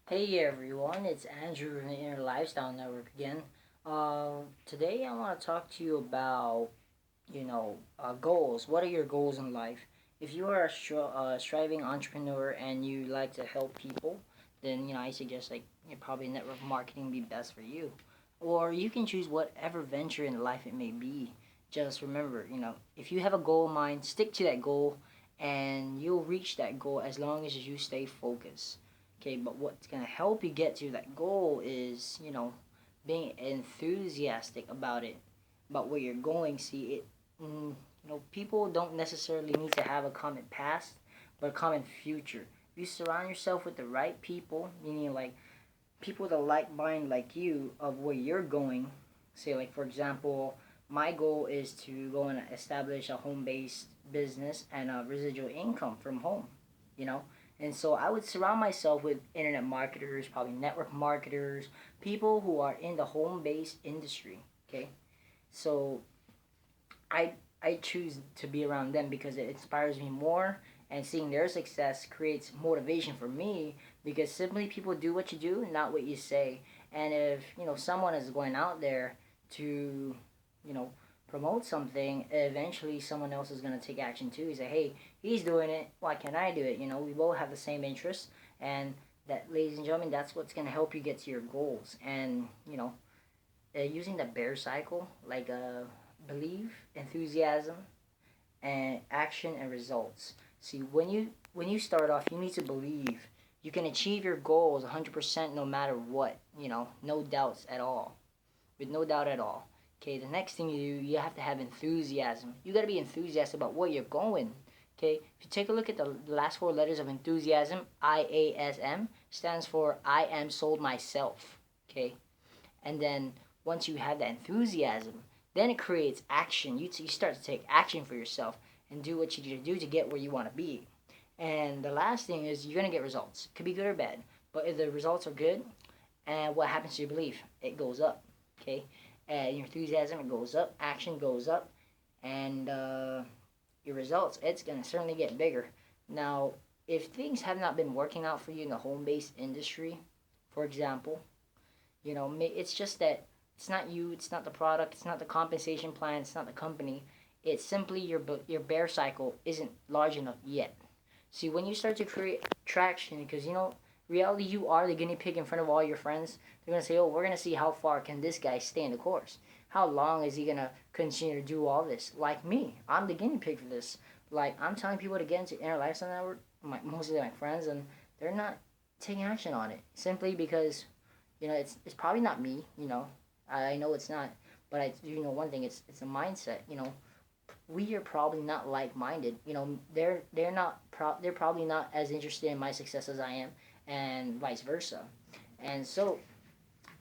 Hey everyone, it's Andrew from the Inner Lifestyle Network again. Today I want to talk to you about, goals. What are your goals in life? If you are a striving entrepreneur and you like to help people, then I suggest probably network marketing be best for you. Or you can choose whatever venture in life it may be. Just remember, if you have a goal in mind, stick to that goal, and you'll reach that goal as long as you stay focused. Okay, but what's gonna help you get to that goal is, being enthusiastic about where you're going. See, people don't necessarily need to have a common past, but a common future. If you surround yourself with the right people, meaning like people that like mind like you of where you're going. Say, like for example, my goal is to go and establish a home-based business and a residual income from home. You know, and so I would surround myself with internet marketers, probably network marketers, people who are in the home-based industry. Okay, so I I choose to be around them because it inspires me more, and seeing their success creates motivation for me because simply people do what you do, not what you say. And if someone is going out there to you know promote something, eventually someone else is going to take action too. He say, hey, he's doing it, why can't I do it? We both have the same interests, and that, ladies and gentlemen, that's what's going to help you get to your goals. And using the bear cycle, like believe, enthusiasm, and action and results. See, when you start off, you need to believe you can achieve your goals 100% no matter what. No doubts at all, with no doubt at all. Okay, the next thing you do, you have to have enthusiasm. You got to be enthusiastic about where you're going. Okay, if you take a look at the last four letters of enthusiasm, IASM stands for I am sold myself. Okay, and then once you have that enthusiasm, then it creates action. You start to take action for yourself and do what you need to do to get where you want to be. And the last thing is you're going to get results. It could be good or bad. But if the results are good, and what happens to your belief? It goes up. Okay? And your enthusiasm, it goes up. Action goes up. And your results, it's going to certainly get bigger. Now, if things have not been working out for you in the home-based industry, for example, it's just that it's not you, it's not the product, it's not the compensation plan, it's not the company. It's simply your bear cycle isn't large enough yet. See, when you start to create traction, because reality, you are the guinea pig in front of all your friends. They're gonna say, "Oh, we're gonna see how far can this guy stay in the course. How long is he gonna continue to do all this?" Like me, I'm the guinea pig for this. Like I'm telling people to get into Inner Lifestyle Network, mostly my friends, and they're not taking action on it simply because it's probably not me. I know it's not, but I do know one thing. It's a mindset. We are probably not like minded. They're probably not as interested in my success as I am, and vice versa. And so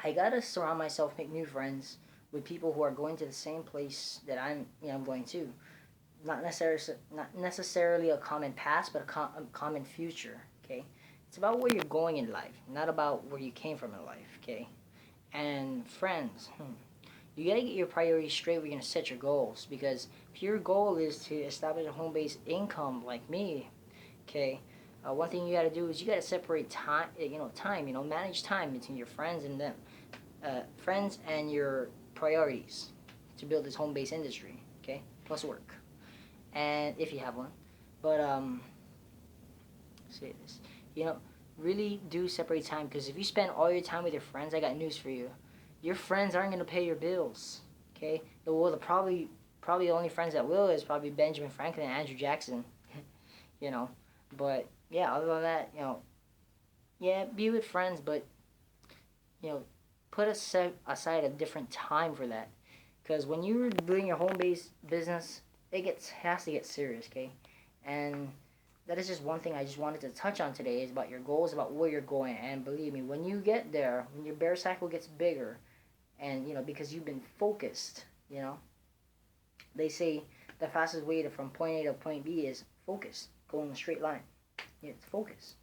I gotta surround myself, make new friends with people who are going to the same place that I'm going to. Not necessarily a common past, but a common future. Okay, it's about where you're going in life, not about where you came from in life. Okay, and friends. You gotta get your priorities straight. We're gonna set your goals because if your goal is to establish a home-based income like me, okay, one thing you gotta do is you gotta separate time. Manage time between your friends and them, friends and your priorities to build this home-based industry. Okay, plus work, and if you have one, but say this, you know, really do separate time because if you spend all your time with your friends, I got news for you. Your friends aren't gonna pay your bills. Okay, probably the only friends that will is probably Benjamin Franklin and Andrew Jackson. you know, but yeah, other than that, yeah, be with friends, but you know, put aside a different time for that. Because when you're doing your home-based business, has to get serious, okay? And that is just one thing I just wanted to touch on today is about your goals, about where you're going. And believe me, when you get there, when your bear cycle gets bigger, and because you've been focused, they say the fastest way from point A to point B is focus. Go in a straight line. It's focus.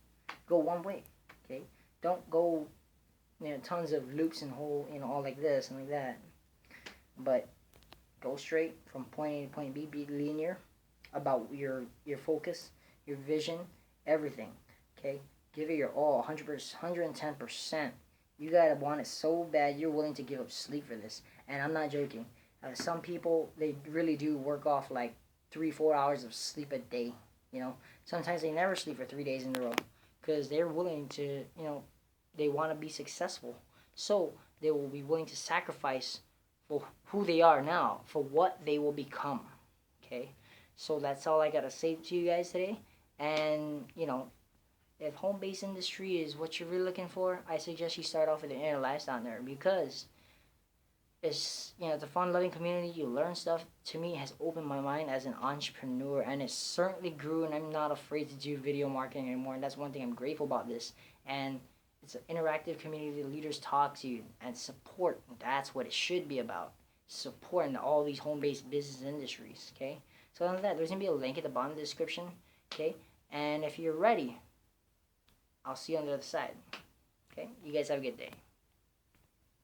Go one way, okay? Don't go tons of loops and whole all like this and like that. But go straight from point A to point B. Be linear about your focus, your vision, everything. Okay, give it your all, 100%, 110%. You gotta want it so bad, you're willing to give up sleep for this. And I'm not joking. Some people, they really do work off like 3-4 hours of sleep a day. You know, sometimes they never sleep for 3 days in a row because they're willing to, they want to be successful. So they will be willing to sacrifice for who they are now, for what they will become. Okay, so that's all I gotta say to you guys today. And if home-based industry is what you're really looking for, I suggest you start off with the inner lifestyle there, because it's a fun-loving community. You learn stuff. To me, it has opened my mind as an entrepreneur, and it certainly grew. And I'm not afraid to do video marketing anymore. And that's one thing I'm grateful about this. And it's an interactive community. The leaders talk to you and support. That's what it should be about. Supporting all these home-based business industries. Okay. So other than that, there's gonna be a link at the bottom of the description. Okay. And if you're ready, I'll see you on the other side. Okay. You guys have a good day.